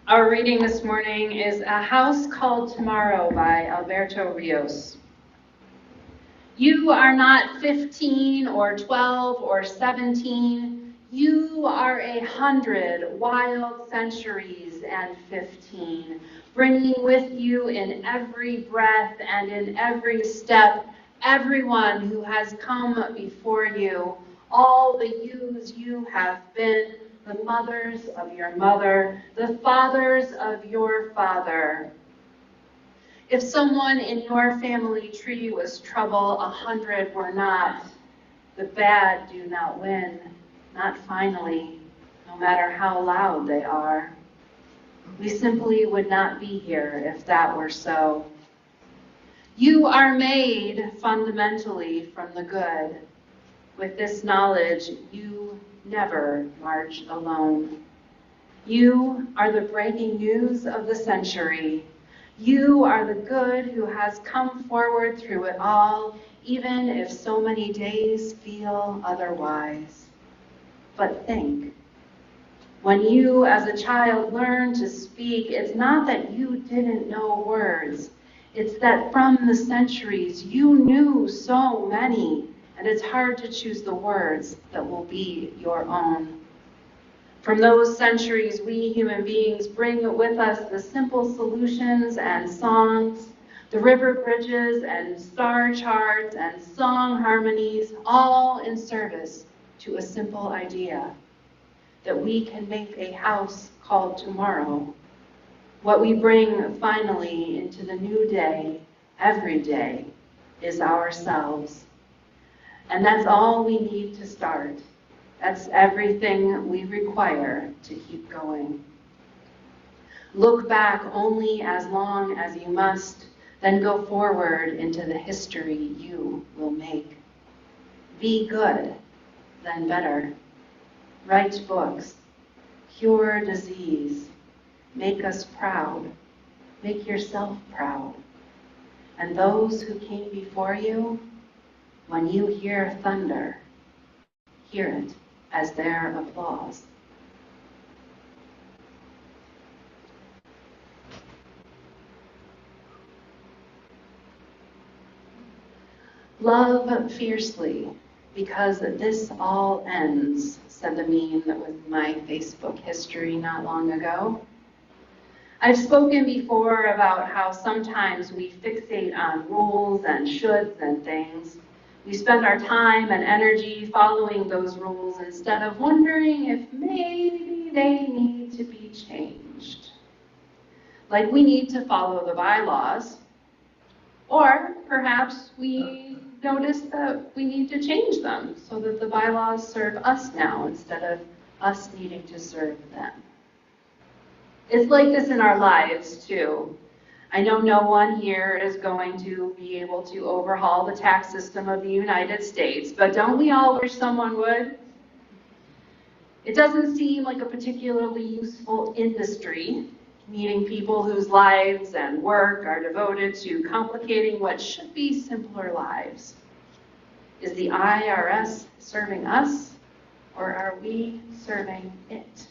Our reading this morning is A House Called Tomorrow by Alberto Rios. You are not 15 or 12 or 17. You are 100 wild centuries and 15, bringing with you in every breath and in every step everyone who has come before you, all the yous you have been, the mothers of your mother, the fathers of your father. If someone in your family tree was trouble, 100 were not. The bad do not win, not finally, no matter how loud they are. We simply would not be here if that were so. You are made fundamentally from the good. With this knowledge, you never march alone. You are the breaking news of the century. You are the good who has come forward through it all, even if so many days feel otherwise. But think, when you as a child learned to speak, it's not that you didn't know words. It's that from the centuries you knew so many, and it's hard to choose the words that will be your own. From those centuries, we human beings bring with us the simple solutions and songs, the river bridges and star charts and song harmonies, all in service to a simple idea, that we can make a house called tomorrow. What we bring finally into the new day, every day, is ourselves. And that's all we need to start. That's everything we require to keep going. Look back only as long as you must, then go forward into the history you will make. Be good, then better. Write books, cure disease, make us proud, make yourself proud. And those who came before you, when you hear thunder, hear it as their applause. Love fiercely, because this all ends, said the meme that was my Facebook history not long ago. I've spoken before about how sometimes we fixate on rules and shoulds and things. We spend our time and energy following those rules instead of wondering if maybe they need to be changed. Like we need to follow the bylaws, or perhaps we notice that we need to change them so that the bylaws serve us now instead of us needing to serve them. It's like this in our lives too. I know no one here is going to be able to overhaul the tax system of the United States, but don't we all wish someone would? It doesn't seem like a particularly useful industry, meeting people whose lives and work are devoted to complicating what should be simpler lives. Is the IRS serving us, or are we serving it?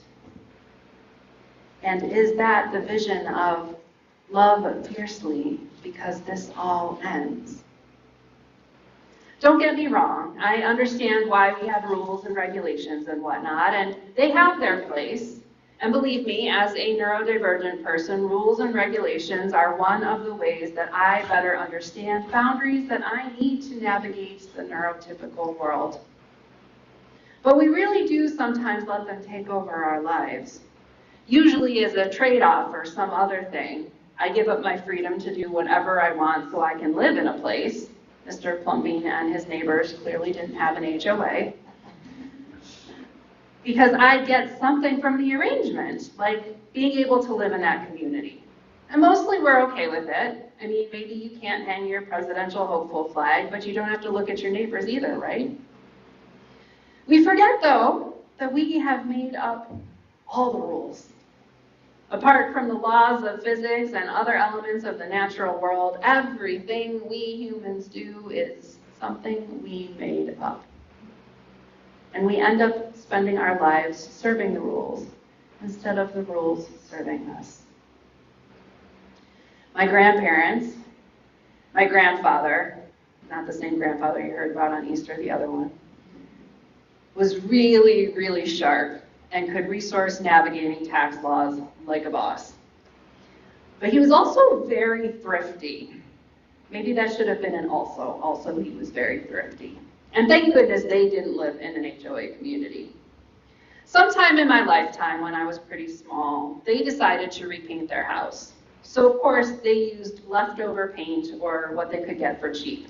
And is that the vision of love fiercely, because this all ends? Don't get me wrong, I understand why we have rules and regulations and whatnot, and they have their place. And believe me, as a neurodivergent person, rules and regulations are one of the ways that I better understand boundaries that I need to navigate the neurotypical world. But we really do sometimes let them take over our lives, usually as a trade-off or some other thing. I give up my freedom to do whatever I want so I can live in a place. Mr. Plumbing and his neighbors clearly didn't have an HOA. Because I get something from the arrangement, like being able to live in that community. And mostly we're okay with it. I mean, maybe you can't hang your presidential hopeful flag, but you don't have to look at your neighbors either, right? We forget, though, that we have made up all the rules. Apart from the laws of physics and other elements of the natural world, everything we humans do is something we made up. And we end up spending our lives serving the rules instead instead of the rules serving us. My grandparents, my grandfather, not the same grandfather you heard about on Easter, the other one, was really, really sharp and could resource navigating tax laws like a boss. But he was also very thrifty. Maybe that should have been an also. Also, he was very thrifty. And thank goodness they didn't live in an HOA community. Sometime in my lifetime, when I was pretty small, they decided to repaint their house. So of course, they used leftover paint or what they could get for cheap.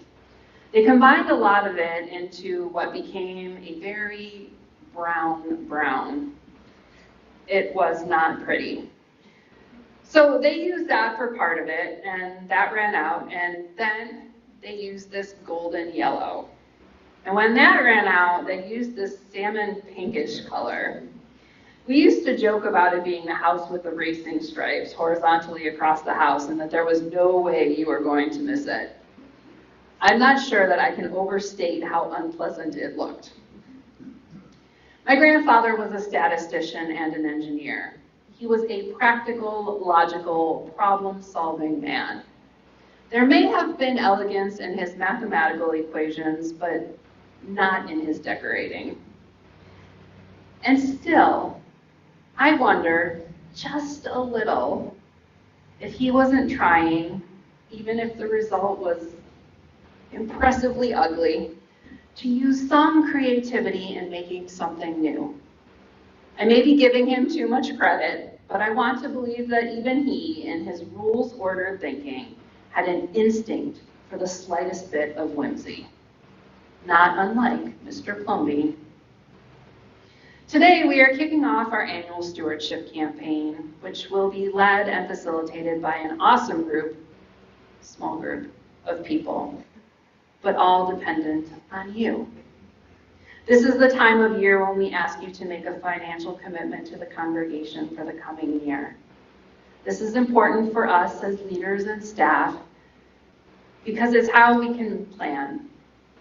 They combined a lot of it into what became a very brown. It was not pretty. So they used that for part of it, and that ran out, and then they used this golden yellow. And when that ran out, they used this salmon pinkish color. We used to joke about it being the house with the racing stripes horizontally across the house, and that there was no way you were going to miss it. I'm not sure that I can overstate how unpleasant it looked. My grandfather was a statistician and an engineer. He was a practical, logical, problem-solving man. There may have been elegance in his mathematical equations, but not in his decorating. And still, I wonder, just a little, if he wasn't trying, even if the result was impressively ugly, to use some creativity in making something new. I may be giving him too much credit, but I want to believe that even he, in his rules-ordered thinking, had an instinct for the slightest bit of whimsy, not unlike Mr. Plumbean. Today, we are kicking off our annual stewardship campaign, which will be led and facilitated by an awesome group, small group of people, but all dependent on you. This is the time of year when we ask you to make a financial commitment to the congregation for the coming year. This is important for us as leaders and staff because it's how we can plan.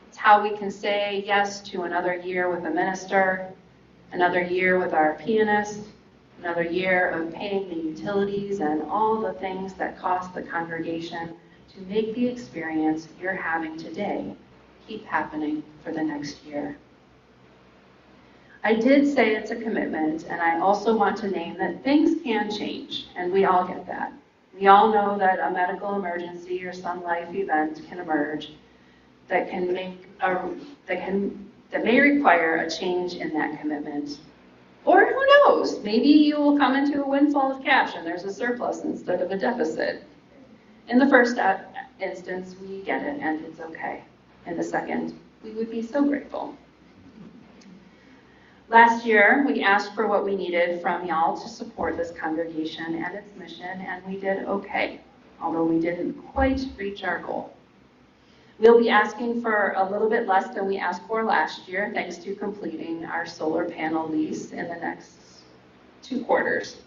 It's how we can say yes to another year with a minister, another year with our pianist, another year of paying the utilities and all the things that cost the congregation to make the experience you're having today keep happening for the next year. I did say it's a commitment, and I also want to name that things can change, and we all get that. We all know that a medical emergency or some life event can emerge that may require a change in that commitment. Or who knows, maybe you will come into a windfall of cash and there's a surplus instead of a deficit. In the first instance, we get it and it's okay. In the second, we would be so grateful. Last year, we asked for what we needed from y'all to support this congregation and its mission, and we did okay, although we didn't quite reach our goal. We'll be asking for a little bit less than we asked for last year, thanks to completing our solar panel lease in the next 2 quarters.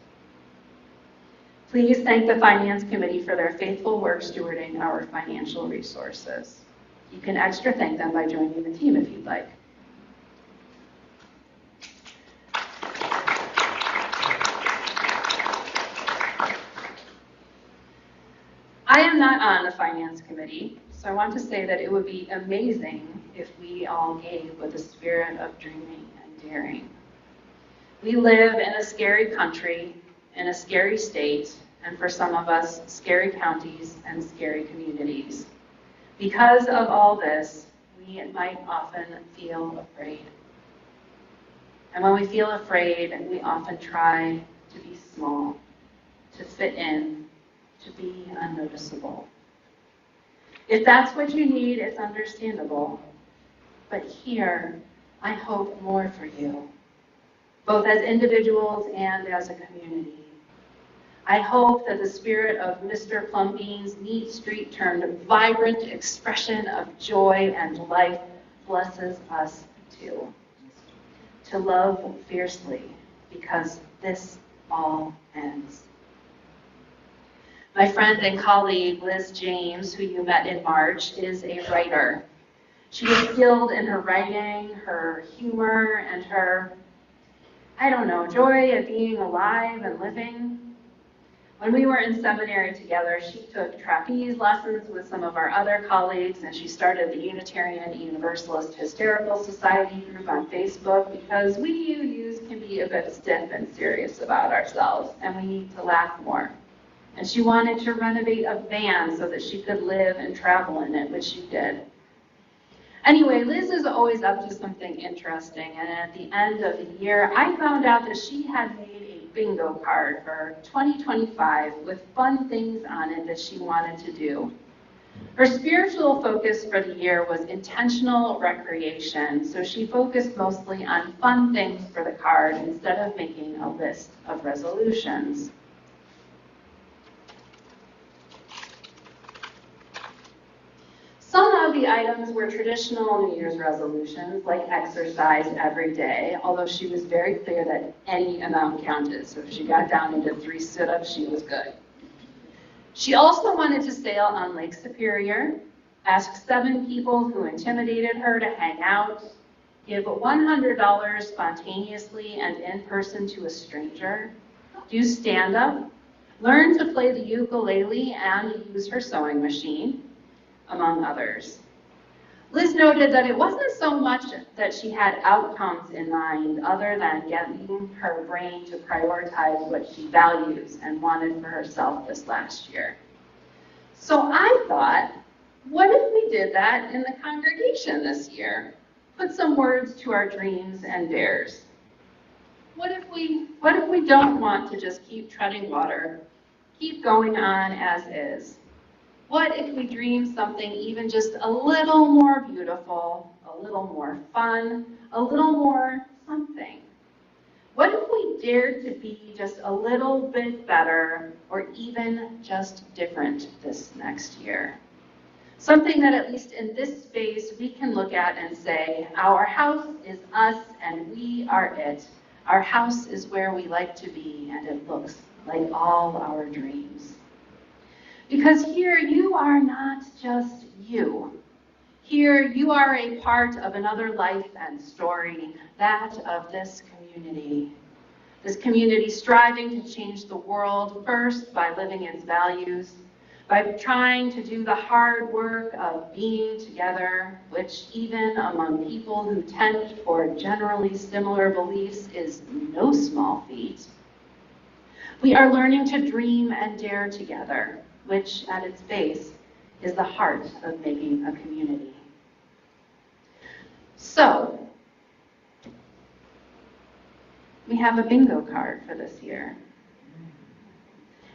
Please thank the Finance Committee for their faithful work stewarding our financial resources. You can extra thank them by joining the team if you'd like. I am not on the Finance Committee, so I want to say that it would be amazing if we all gave with a spirit of dreaming and daring. We live in a scary country, in a scary state, and for some of us, scary counties and scary communities. Because of all this, we might often feel afraid. And when we feel afraid, we often try to be small, to fit in, to be unnoticeable. If that's what you need, it's understandable. But here, I hope more for you, both as individuals and as a community. I hope that the spirit of Mr. Plumbean's neat street turned vibrant expression of joy and life blesses us too. To love fiercely, because this all ends. My friend and colleague, Liz James, who you met in March, is a writer. She is skilled in her writing, her humor, and her I don't know, joy of being alive and living. When we were in seminary together, she took trapeze lessons with some of our other colleagues, and she started the Unitarian Universalist Hysterical Society group on Facebook because we UUs can be a bit stiff and serious about ourselves, and we need to laugh more. And she wanted to renovate a van so that she could live and travel in it, which she did. Anyway, Liz is always up to something interesting, and at the end of the year, I found out that she had made a bingo card for 2025 with fun things on it that she wanted to do. Her spiritual focus for the year was intentional recreation, so she focused mostly on fun things for the card instead of making a list of resolutions. Some of the items were traditional New Year's resolutions, like exercise every day, although she was very clear that any amount counted. So if she got down and did 3 sit-ups, she was good. She also wanted to sail on Lake Superior, ask 7 people who intimidated her to hang out, give $100 spontaneously and in person to a stranger, do stand-up, learn to play the ukulele and use her sewing machine, among others. Liz noted that it wasn't so much that she had outcomes in mind other than getting her brain to prioritize what she values and wanted for herself this last year. So I thought, what if we did that in the congregation this year? Put some words to our dreams and dares. What if we don't want to just keep treading water, keep going on as is? What if we dream something even just a little more beautiful, a little more fun, a little more something? What if we dared to be just a little bit better or even just different this next year? Something that at least in this space we can look at and say, our house is us and we are it. Our house is where we like to be and it looks like all our dreams. Because here you are not just you. Here you are a part of another life and story, that of this community. This community striving to change the world first by living its values, by trying to do the hard work of being together, which even among people who tend toward generally similar beliefs is no small feat. We are learning to dream and dare together, which at its base is the heart of making a community. So, we have a bingo card for this year.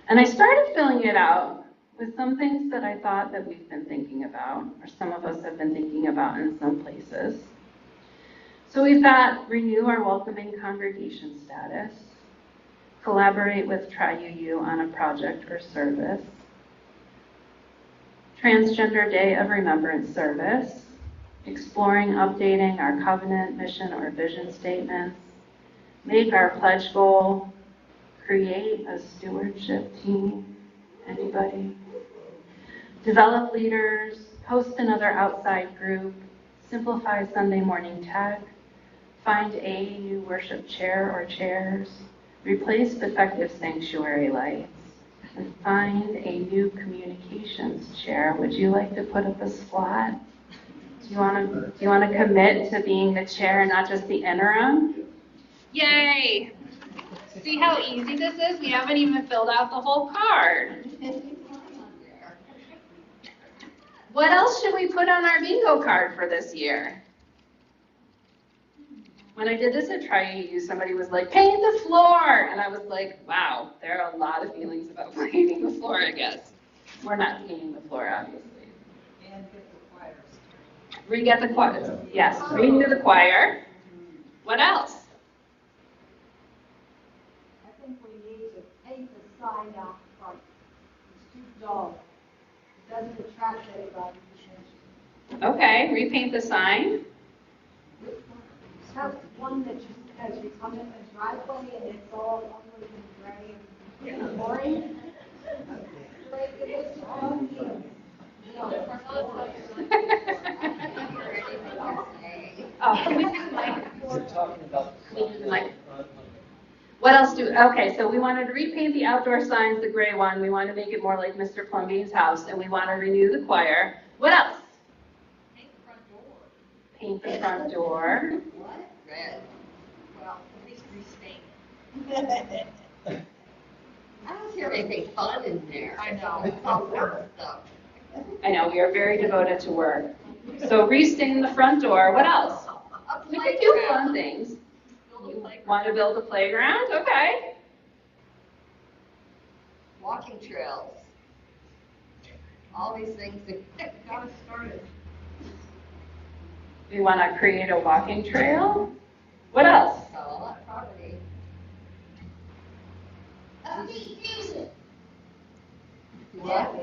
And I started filling it out with some things that I thought that we've been thinking about, or some of us have been thinking about in some places. So we've got renew our welcoming congregation status, collaborate with Tri-UU on a project or service, Transgender Day of Remembrance service, exploring updating our covenant, mission, or vision statements, make our pledge goal, create a stewardship team, anybody? Develop leaders, host another outside group, simplify Sunday morning tech, find a new worship chair or chairs, replace defective sanctuary lights, and find a new communications chair. Would you like to put up a slot? Do you want to commit to being the chair and not just the interim? Yay! See how easy this is? We haven't even filled out the whole card. What else should we put on our bingo card for this year? When I did this at Tri-UU, somebody was like, paint the floor! And I was like, wow, there are a lot of feelings about painting the floor, I guess. We're not painting the floor, obviously. And get the choir. Re-get the choir. Yes, redo the choir. What else? I think we need to paint the sign out front. It's too dull. It doesn't attract anybody. Okay, repaint the sign. Have one that just, as you come in the driveway and it's all ugly and gray and boring. Like it is all you. Oh, we didn't like. We're talking about We didn't like. Okay, so we wanted to repaint the outdoor signs, the gray one. We want to make it more like Mr. Plumbee's house, and we want to renew the choir. What else? Paint the front door. Paint the front door. What? Red. Well, at least restain it. I don't hear anything fun in there. I know. It's all work stuff. I know, we are very devoted to work. So restain the front door. What else? We could do fun things. You want to build a playground? Okay. Walking trails. All these things that got us started. We want to create a walking trail. What else? Sell all that property. Music. What?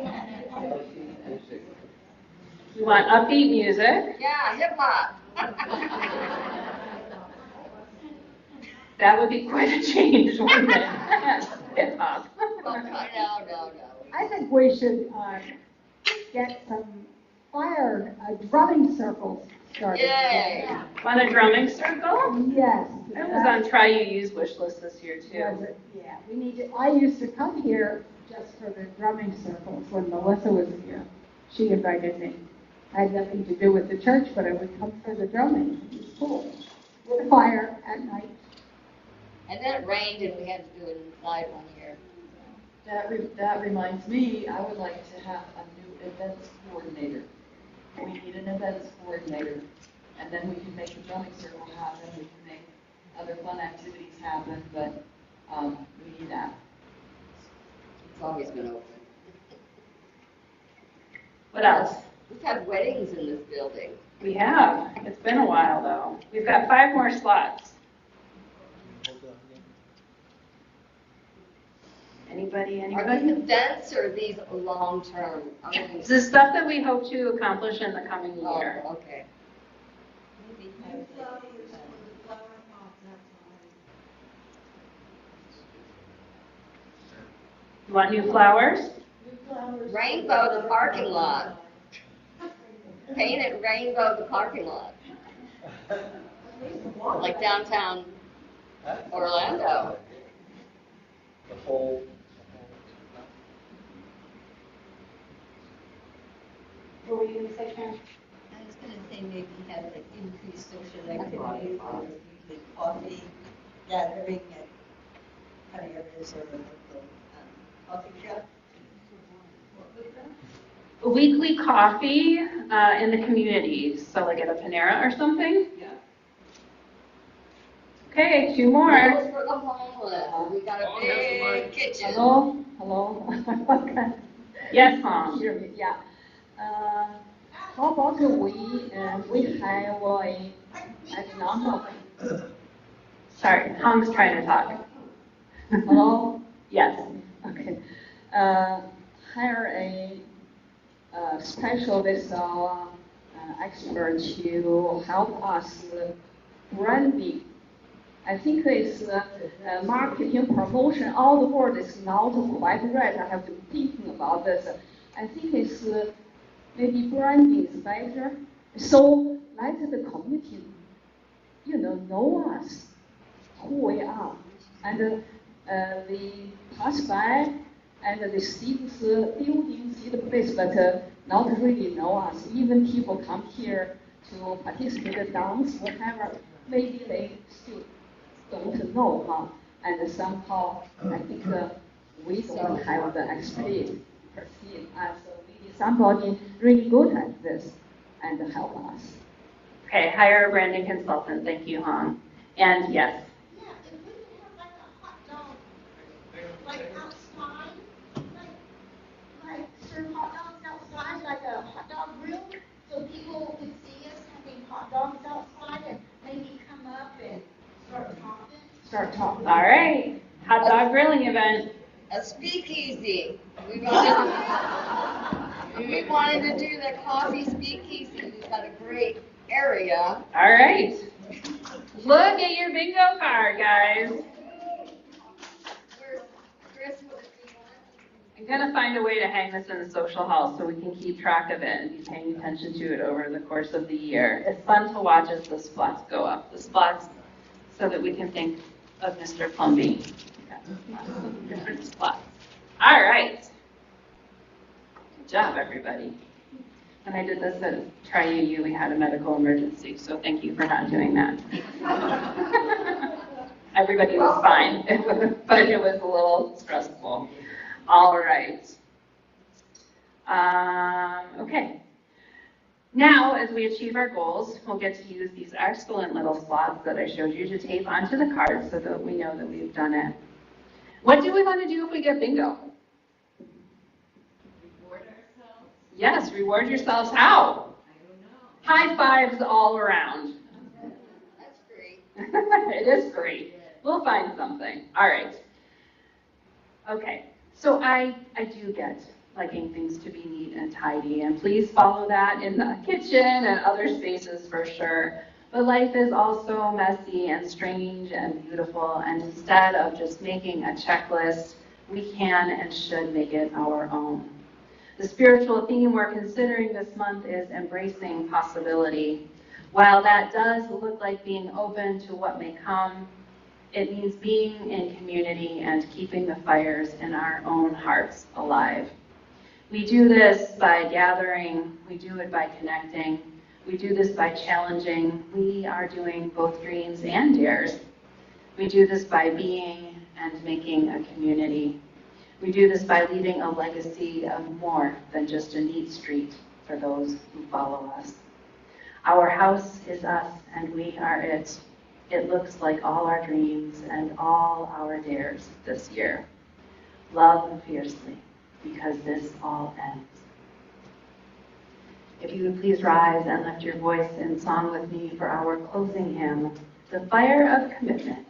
We want upbeat music. Yeah, hip hop. That would be quite a change, wouldn't it? Hip hop. No. I think we should get some fire drumming circles started. Yay. Want a drumming circle? Yes. That was on Try You Use wish list this year too. Yeah, we need to. I used to come here just for the drumming circles when Melissa was here. She invited me. I had nothing to do with the church, but I would come for the drumming. It was cool. With fire at night. And then it rained and we had to do it inside one year. That reminds me, I would like to have a new events coordinator. We need an events coordinator, and then we can make the drumming circle happen, we can make other fun activities happen, but we need that. It's always been open. What else? We've had weddings in this building. We have. It's been a while though. We've got 5 more slots. Anybody? Are these events or are these long-term? This is stuff that we hope to accomplish in the coming year. Oh, okay. You want new flowers? Rainbow the parking lot. Paint it rainbow the parking lot. Like downtown Orlando. The whole. What were you going to say, Karen? I was going to say maybe have like increased social activities, usually coffee gathering at Panera's or local coffee shop. Weekly coffee in the community, so like at a Panera or something? Yeah. Okay, 2 more. Meals for the homeless. We got a big kitchen. Hello? Yes, Mom. Hear me? Yeah. How about we have a economic, Sorry, Hong's trying to talk. hello? Yes. Okay. Hire a specialist expert to help us branding. I think it's marketing promotion. All the word is not quite right. I have been thinking about this. I think it's maybe branding is better. So let the community, know us, who we are, and the passerby and the students, building, see the place, but not really know us. Even people come here to participate in dance, whatever, maybe they still don't know, and somehow I think we don't have the expertise perceived as we need somebody really good at this and help us. Okay, hire a branding consultant. Thank you, Hong. And yes. Yeah, if we could have like a hot dog, like outside, like serve hot dogs outside, like a hot dog grill, so people could see us having hot dogs outside and maybe come up and start talking. All right. Hot dog grilling event. A speakeasy. We wanted to do the coffee speakeasy. We've got a great area. All right. Look at your bingo card, guys. Where's Chris with the I'm going to find a way to hang this in the social hall so we can keep track of it and be paying attention to it over the course of the year. It's fun to watch as the spots go up. The spots so that we can think of Mr. Plumbee. Different spots. All right. Good job, everybody. And I did this at Tri-UU. We had a medical emergency, so thank you for not doing that. Everybody was fine, but it was a little stressful. All right. Okay. Now, as we achieve our goals, we'll get to use these excellent little slots that I showed you to tape onto the card so that we know that we've done it. What do we want to do if we get bingo? Reward ourselves? Yes, reward yourselves. How? I don't know. High fives all around. That's great. It is great. We'll find something. All right. Okay. So I do get liking things to be neat and tidy, and please follow that in the kitchen and other spaces for sure. But life is also messy and strange and beautiful, and instead of just making a checklist, we can and should make it our own. The spiritual theme we're considering this month is embracing possibility. While that does look like being open to what may come, it means being in community and keeping the fires in our own hearts alive. We do this by gathering, we do it by connecting, we do this by challenging. We are doing both dreams and dares. We do this by being and making a community. We do this by leaving a legacy of more than just a neat street for those who follow us. Our house is us and we are it. It looks like all our dreams and all our dares this year. Love fiercely, because this all ends. If you would please rise and lift your voice in song with me for our closing hymn, The Fire of Commitment.